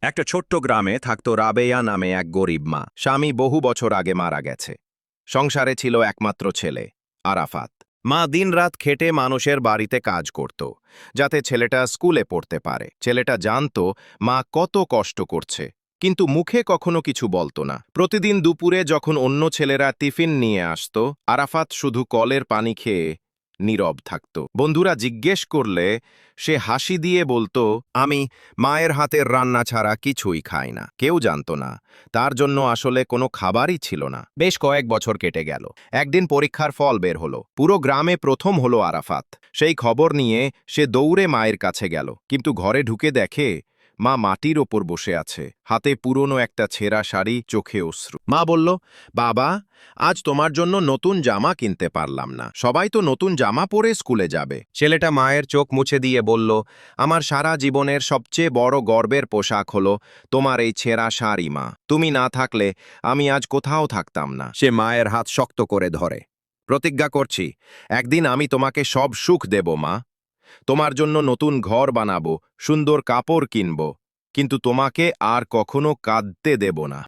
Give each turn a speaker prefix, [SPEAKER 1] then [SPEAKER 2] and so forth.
[SPEAKER 1] একটা ছোট্ট গ্রামে থাকত রাবেয়া নামে এক গরিব মা। স্বামী বহু বছর আগে মারা গেছে। সংসারে ছিল একমাত্র ছেলে, আরাফাত। মা দিনরাত খেটে মানুষের বাড়িতে কাজ করত, যাতে ছেলেটা স্কুলে পড়তে পারে। ছেলেটা জানত মা কত কষ্ট করছে, কিন্তু মুখে কখনো কিছু বলতো না। প্রতিদিন দুপুরে যখন অন্য ছেলেরা টিফিন নিয়ে আসতো, আরাফাত শুধু কলের পানি খেয়ে নীরব থাকত। বন্ধুরা জিজ্ঞেস করলে সে হাসি দিয়ে বলতো, আমি মায়ের হাতের রান্না ছাড়া কিছুই খাই না। কেউ জানত না তার জন্য আসলে কোনো খাবারই ছিল না। বেশ কয়েক বছর কেটে গেল। একদিন পরীক্ষার ফল বের হলো। পুরো গ্রামে প্রথম হলো আরাফাত। সেই খবর নিয়ে সে দৌড়ে মায়ের কাছে গেল, কিন্তু ঘরে ঢুকে দেখে মা মাটির ওপর বসে আছে, হাতে পুরনো একটা ছেঁড়া শাড়ি, চোখে অশ্রু। মা বলল, বাবা, আজ তোমার জন্য নতুন জামা কিনতে পারলাম না। সবাই তো নতুন জামা পরে স্কুলে যাবে। ছেলেটা মায়ের চোখ মুছে দিয়ে বলল, আমার সারা জীবনের সবচেয়ে বড় গর্বের পোশাক হলো তোমার এই ছেঁড়া শাড়ি মা। তুমি না থাকলে আমি আজ কোথাও থাকতাম না। সে মায়ের হাত শক্ত করে ধরে। প্রতিজ্ঞা করছি, একদিন আমি তোমাকে সব সুখ দেব মা। তোমার জন্য নতুন ঘর বানাবো, সুন্দর কাপড় কিনব, কিন্তু তোমাকে আর কখনো কাঁদতে দেব না।